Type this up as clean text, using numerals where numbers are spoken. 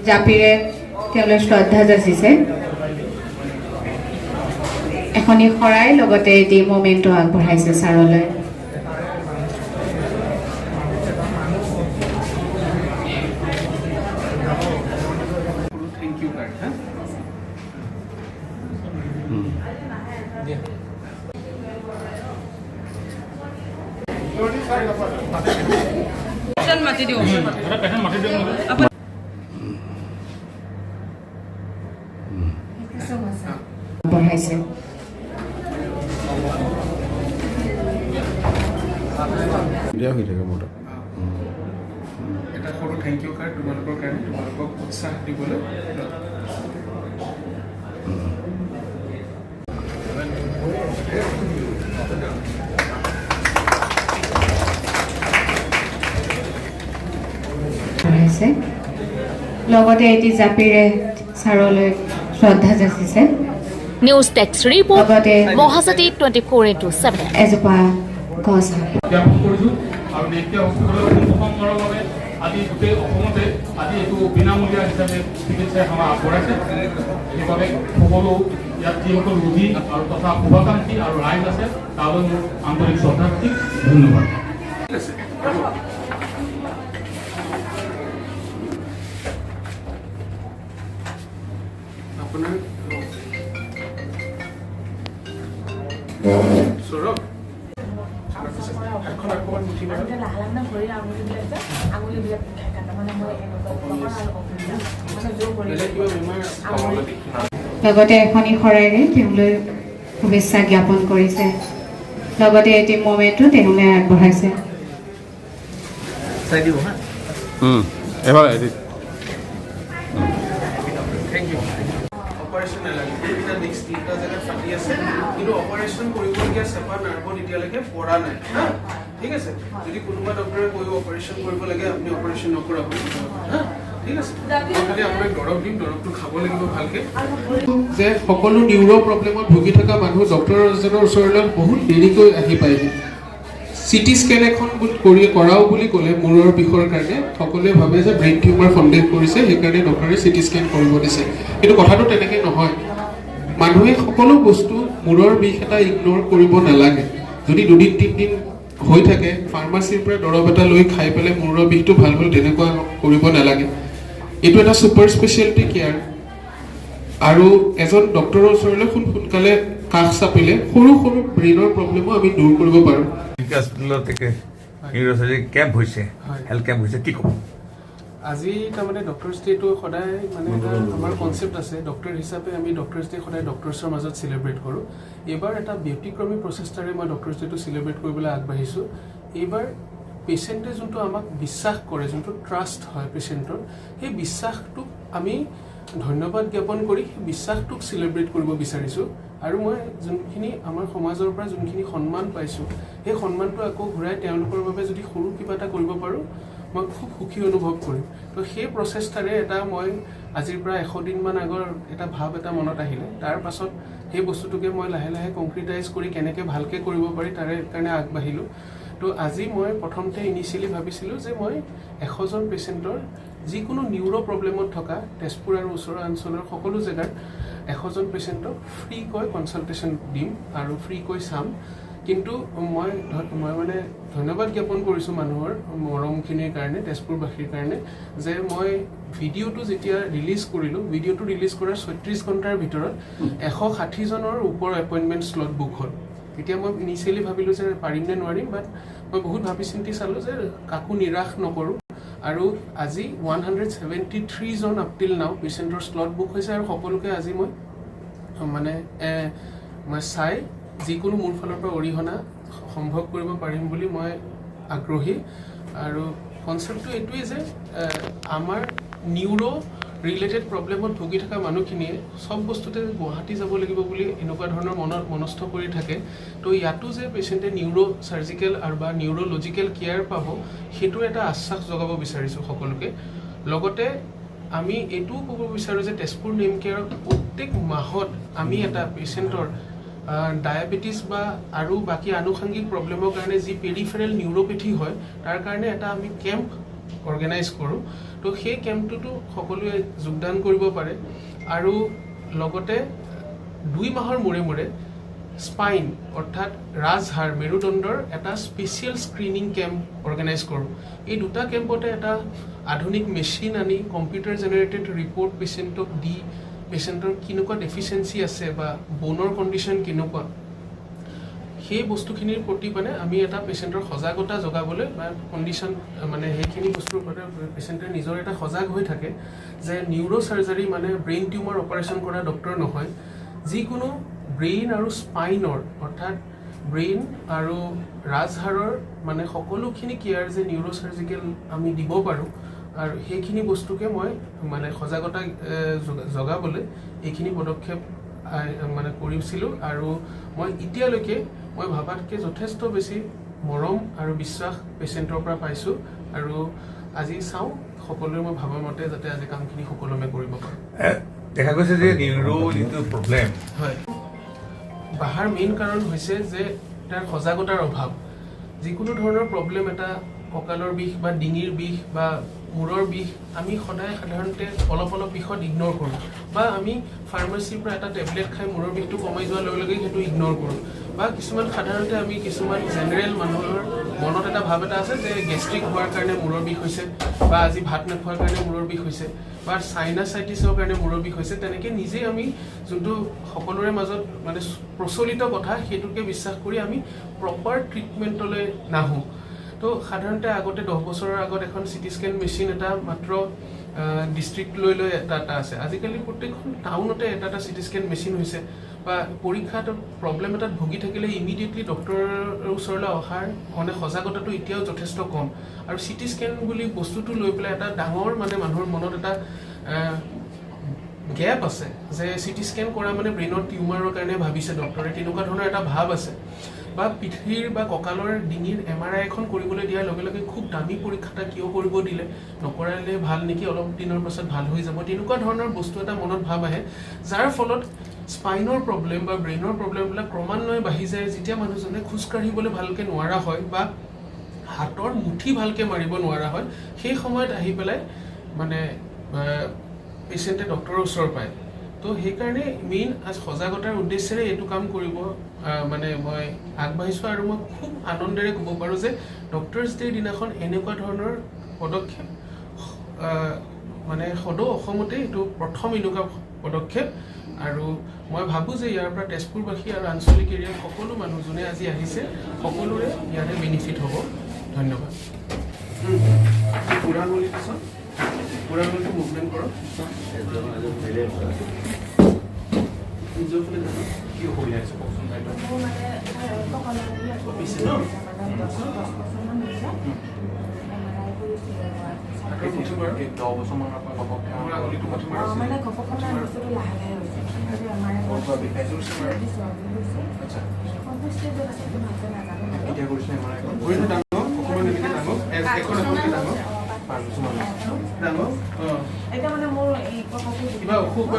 জাপিৰে তেওঁলৈ শ্ৰদ্ধা যাচিছে এখনি শৰাই লগতে এটি মোমেন্টো আগবঢ়াইছে ছাৰলৈ মাতি দিও বঢ়াইছে দিয়া হৈ থাকে মোটা এটা সৰু থেংক ইউ কাৰ্ড তোমালোকৰ কাৰণে তোমালোকক উৎসাহ দিবলৈ লগতে এটি জাপিৰে ছাৰলৈ শ্ৰদ্ধা যাচিছে নিউজ টেক্স ৰিপৰ্ট মহাজাতি 24/7 এজোপা গছ জ্ঞাপন কৰিছোঁ আৰু এতিয়া হস্পিটেলৰ প্ৰথমবাৰৰ বাবে আজি গোটেই অসমতে আজি এইটো বিনামূলীয়া হিচাপে চিকিৎসা সেৱা আগবঢ়াইছে সেইবাবে সকলো ইয়াত যিসকল ৰোগী আৰু তথা শুভাকাংক্ষী আৰু ৰাইজ আছে তালৈ মোৰ আন্তৰিক শ্ৰদ্ধাৰ্থী ধন্যবাদ আপোনাৰ সৌৰভ লগতে এখনি শৰাইৰে তেওঁলৈ শুভেচ্ছা জ্ঞাপন কৰিছে লগতে এটি মোমেন্টো তেওঁলৈ আগবঢ়াইছে এবাৰ অপাৰেশ্যন নালাগে এটা নেক্সট 3টা জায়গাত ফাটি আছে কিন্তু অপাৰেশ্যন কৰিবলগীয়া চেপা নাৰ্ভত এতিয়ালৈকে পৰা নাই হা ঠিক আছে যদি কোনোবা ডক্টৰে কৈ অপাৰেশ্যন কৰিব লাগে আপুনি অপাৰেশ্যন নকৰাব হা ঠিক আছে খালি আপোনাক দৰৱ দিম দৰৱটো খাব লাগিব ভালকে যে সকলো নিউৰো প্ৰব্লেমত ভুগি থকা মানুহ ডক্টৰ এজনৰ ওচৰলৈ বহুত দেৰিকৈ আহি পায়হি সিটি স্কেন এখন কৰাও বুলি ক'লে মূৰৰ বিষৰ কাৰণে সকলোৱে ভাবে যে ব্ৰেইন টিউমাৰ সন্দেহ কৰিছে সেইকাৰণে ডক্টৰে সিটি স্কেন কৰিব দিছে কিন্তু কথাটো তেনেকৈ নহয় মানুহে সকলো বস্তু মূৰৰ বিষ এটা ইগনোৰ কৰিব নালাগে যদি দুদিন তিনিদিন হৈ থাকে ফাৰ্মাচীৰ পৰা দৰৱ এটা লৈ খাই পেলাই মূৰৰ বিষটো ভাল হ'ল তেনেকুৱা কৰিব নালাগে এইটো এটা ছুপাৰ স্পেচিয়েলিটি কেয়াৰ আৰু এজন ডক্টৰৰ ওচৰলৈ সোনকালে কাষ চাপিলে সৰু সৰু ব্ৰেইনৰ প্ৰব্লেমো আমি দূৰ কৰিব পাৰোঁ হস্পিটেলত নিউৰোসাৰ্জাৰী কেম্প হৈছে হেল্থ কেম্প হৈছে কি ক'ব আজি তাৰমানে ডক্টৰছ ডেটো সদায় মানে আমাৰ কনচেপ্ট আছে ডক্টৰ হিচাপে আমি ডক্টৰছ ডে সদায় ডক্টৰছৰ মাজত চেলিব্ৰেট কৰোঁ এইবাৰ এটা ব্যতিক্ৰমী প্ৰচেষ্টাৰে মই ডক্টৰছ ডেটো চেলিব্ৰেট কৰিবলৈ আগবাঢ়িছোঁ এইবাৰ পেচেণ্টে যোনটো আমাক বিশ্বাস কৰে যোনটো ট্ৰাষ্ট হয় পেচেণ্টৰ সেই বিশ্বাসটোক আমি ধন্যবাদ জ্ঞাপন কৰি সেই বিশ্বাসটোক চেলিব্ৰেট কৰিব বিচাৰিছোঁ আৰু মই যোনখিনি আমাৰ সমাজৰ পৰা যোনখিনি সন্মান পাইছোঁ সেই সন্মানটো আকৌ ঘূৰাই তেওঁলোকৰ বাবে যদি সৰু কিবা এটা কৰিব পাৰোঁ মই খুব সুখী অনুভৱ কৰিম তো সেই প্ৰচেষ্টাৰে এটা মই আজিৰ পৰা 100 দিনমান আগৰ এটা ভাৱ এটা মনত আহিলে তাৰ পাছত সেই বস্তুটোকে মই লাহে লাহে কংক্ৰিটাইজ কৰি কেনেকৈ ভালকৈ কৰিব পাৰি তাৰে কাৰণে আগবাঢ়িলোঁ তো আজি মই প্ৰথমতে ইনিচিয়েলি ভাবিছিলোঁ যে মই 100জন পেচেণ্টৰ যিকোনো নিউৰো প্ৰব্লেমত থকা তেজপুৰ আৰু ওচৰৰ অঞ্চলৰ সকলো জেগাৰ 100জন পেচেণ্টক ফ্ৰীকৈ কনচাল্টেশ্যন দিম আৰু ফ্ৰীকৈ চাম কিন্তু মই মানে ধন্যবাদ জ্ঞাপন কৰিছোঁ মানুহৰ মৰমখিনিৰ কাৰণে তেজপুৰবাসীৰ কাৰণে যে মই ভিডিঅ'টো যেতিয়া ৰিলিজ কৰিলোঁ ভিডিঅ'টো ৰিলিজ কৰাৰ 36 ঘণ্টাৰ ভিতৰত 160জনৰ ওপৰ এপইণ্টমেণ্ট স্লট বুক হ'ল এতিয়া মই ইনিচিয়েলি ভাবিলোঁ যে পাৰিম নে নোৱাৰিম বাট মই বহুত ভাবি চিন্তি চালোঁ যে কাকো নিৰাশ নকৰোঁ আৰু আজি 173জন আপ টিল নাও পেচেণ্টৰ স্লট বুক হৈছে আৰু সকলোকে আজি মই চাই যিকোনো মোৰ ফালৰ পৰা অৰিহণা সম্ভৱ কৰিব পাৰিম বুলি মই আগ্ৰহী আৰু কনচেপ্টটো এইটোৱেই যে আমাৰ নিউৰো ৰিলেটেড প্ৰব্লেমত ভুগি থকা মানুহখিনিয়ে সব বস্তুতে গুৱাহাটী যাব লাগিব বুলি এনেকুৱা ধৰণৰ মনস্থ কৰি থাকে তো ইয়াতো যে পেচেণ্টে নিউৰো চাৰ্জিকেল আৰু বা নিউৰলজিকেল কেয়াৰ পাব সেইটো এটা আশ্বাস জগাব বিচাৰিছোঁ সকলোকে লগতে আমি এইটোও ক'ব বিচাৰোঁ যে তেজপুৰ নেম কেয়াৰ প্ৰত্যেক মাহত আমি এটা পেচেণ্টৰ ডায়েবেটিছ বা আৰু বাকী আনুষংগিক প্ৰব্লেমৰ কাৰণে যি পেৰিফেৰেল নিউৰোপেথি হয় তাৰ কাৰণে এটা আমি কেম্প অৰ্গেনাইজ কৰোঁ তো সেই কেম্পটোতো সকলোৱে যোগদান কৰিব পাৰে আৰু লগতে 2 মাহৰ মূৰে মূৰে স্পাইন অৰ্থাৎ ৰাজহাড় মেৰুদণ্ডৰ এটা স্পেচিয়েল স্ক্ৰিনিং কেম্প অৰ্গেনাইজ কৰোঁ এই দুটা কেম্পতে এটা আধুনিক মেচিন আনি কম্পিউটাৰ জেনেৰেটেড ৰিপৰ্ট পেচেণ্টক দি পেচেণ্টৰ কেনেকুৱা ডেফিচিয়েঞ্চি আছে বা বনৰ কণ্ডিশ্যন কেনেকুৱা সেই বস্তুখিনিৰ প্ৰতি মানে আমি এটা পেচেণ্টৰ সজাগতা জগাবলৈ বা কণ্ডিশ্যন মানে সেইখিনি বস্তুৰ ওপৰত পেচেণ্টে নিজৰ এটা সজাগ হৈ থাকে যে নিউৰ' চাৰ্জাৰী মানে ব্ৰেইন টিউমাৰ অপাৰেশ্যন কৰা ডক্টৰ নহয় যিকোনো ব্ৰেইন আৰু স্পাইনৰ অৰ্থাৎ ব্ৰেইন আৰু ৰাজহাড়ৰ মানে সকলোখিনি কেয়াৰ যে নিউৰ' চাৰ্জিকেল আমি দিব পাৰোঁ আৰু সেইখিনি বস্তুকে মই মানে সজাগতা জগাবলৈ এইখিনি পদক্ষেপ মানে কৰিছিলোঁ আৰু মই এতিয়ালৈকে মই ভাবাতকৈ যথেষ্ট বেছি মৰম আৰু বিশ্বাস পেচেণ্টৰ পৰা পাইছোঁ আৰু আজি চাওঁ সকলোৱে মই ভাবা মতে যাতে আজি কামখিনি সুকলমে কৰিব পাৰোঁ দেখা গৈছে যে নিউৰ' যিটো প্ৰব্লেম হয় বাহাৰ মেইন কাৰণ হৈছে যে তাৰ সজাগতাৰ অভাৱ যিকোনো ধৰণৰ প্ৰব্লেম এটা কঁকালৰ বিষ বা ডিঙিৰ বিষ বা মূৰৰ বিষ আমি সদায় সাধাৰণতে অলপ বিষত ইগন'ৰ কৰোঁ বা আমি ফাৰ্মাচীৰ পৰা এটা টেবলেট খাই মূৰৰ বিষটো কমাই যোৱাৰ লগে লগে সেইটো ইগন'ৰ কৰোঁ বা কিছুমান সাধাৰণতে আমি কিছুমান জেনেৰেল মানুহৰ মনত এটা ভাৱ এটা আছে যে গেষ্ট্ৰিক হোৱাৰ কাৰণে মূৰৰ বিষ হৈছে বা আজি ভাত নোখোৱাৰ কাৰণে মূৰৰ বিষ হৈছে বা চাইনাচাইটিছৰ কাৰণে মূৰৰ বিষ হৈছে তেনেকৈ নিজেই আমি যোনটো সকলোৰে মাজত মানে প্ৰচলিত কথা সেইটোকে বিশ্বাস কৰি আমি প্ৰপাৰ ট্ৰিটমেণ্টলৈ নাহোঁ তো সাধাৰণতে আগতে 10 বছৰৰ আগত এখন চিটি স্কেন মেচিন এটা মাত্ৰ ডিষ্ট্ৰিক্ট লৈ এটা আছে আজিকালি প্ৰত্যেকখন টাউনতে এটা চিটি স্কেন মেচিন হৈছে বা পৰীক্ষাত প্ৰব্লেম এটাত ভুগি থাকিলে ইমিডিয়েটলি ডক্টৰৰ ওচৰলৈ অহাৰ মানে সজাগতাটো এতিয়াও যথেষ্ট কম আৰু চিটি স্কেন বুলি বস্তুটো লৈ পেলাই এটা ডাঙৰ মানে মানুহৰ মনত এটা গেপ আছে যে চিটি স্কেন কৰা মানে ব্ৰেইনৰ টিউমাৰৰ কাৰণে ভাবিছে ডক্টৰে তেনেকুৱা ধৰণৰ এটা ভাৱ আছে বা পিঠিৰ বা কঁকালৰ ডিঙিৰ MRI এখন কৰিবলৈ দিয়াৰ লগে লগে খুব দামী পৰীক্ষা এটা কিয় কৰিব দিলে নকৰালে ভাল নেকি অলপ দিনৰ পাছত ভাল হৈ যাব তেনেকুৱা ধৰণৰ বস্তু এটা মনত ভাৱ আহে যাৰ ফলত স্পাইনৰ প্ৰব্লেম বা ব্ৰেইনৰ প্ৰব্লেমবিলাক ক্ৰমান্বয়ে বাঢ়ি যায় যেতিয়া মানুহজনে খোজকাঢ়িবলৈ ভালকৈ নোৱাৰা হয় বা হাতৰ মুঠি ভালকৈ মাৰিব নোৱাৰা হয় সেই সময়ত আহি পেলাই মানে পেচেণ্টে ডক্টৰৰ ওচৰ পায় তো সেইকাৰণে মেইন সজাগতাৰ উদ্দেশ্যেৰে এইটো কাম কৰিব মানে মই আগবাঢ়িছোঁ আৰু মই খুব আনন্দেৰে ক'ব পাৰোঁ যে ডক্টৰ্ছ ডেৰ দিনাখন এনেকুৱা ধৰণৰ পদক্ষেপ মানে সদৌ অসমতে এইটো প্ৰথম এনেকুৱা পদক্ষেপ আৰু মই ভাবোঁ যে ইয়াৰ পৰা তেজপুৰবাসী আৰু আঞ্চলিক এৰিয়াৰ সকলো মানুহ যোনে আজি আহিছে সকলোৰে ইয়াৰে বেনিফিট হ'ব ধন্যবাদ পুৰাঙুলিৰ পিছত পুৰাঙুলিটো মুভমেণ্ট কৰক নিজৰ ফালে জানো কি অসুবিধা হৈছে কওকচোন এতিয়া মানে মোৰ এই কথাটো কিবা অসুখ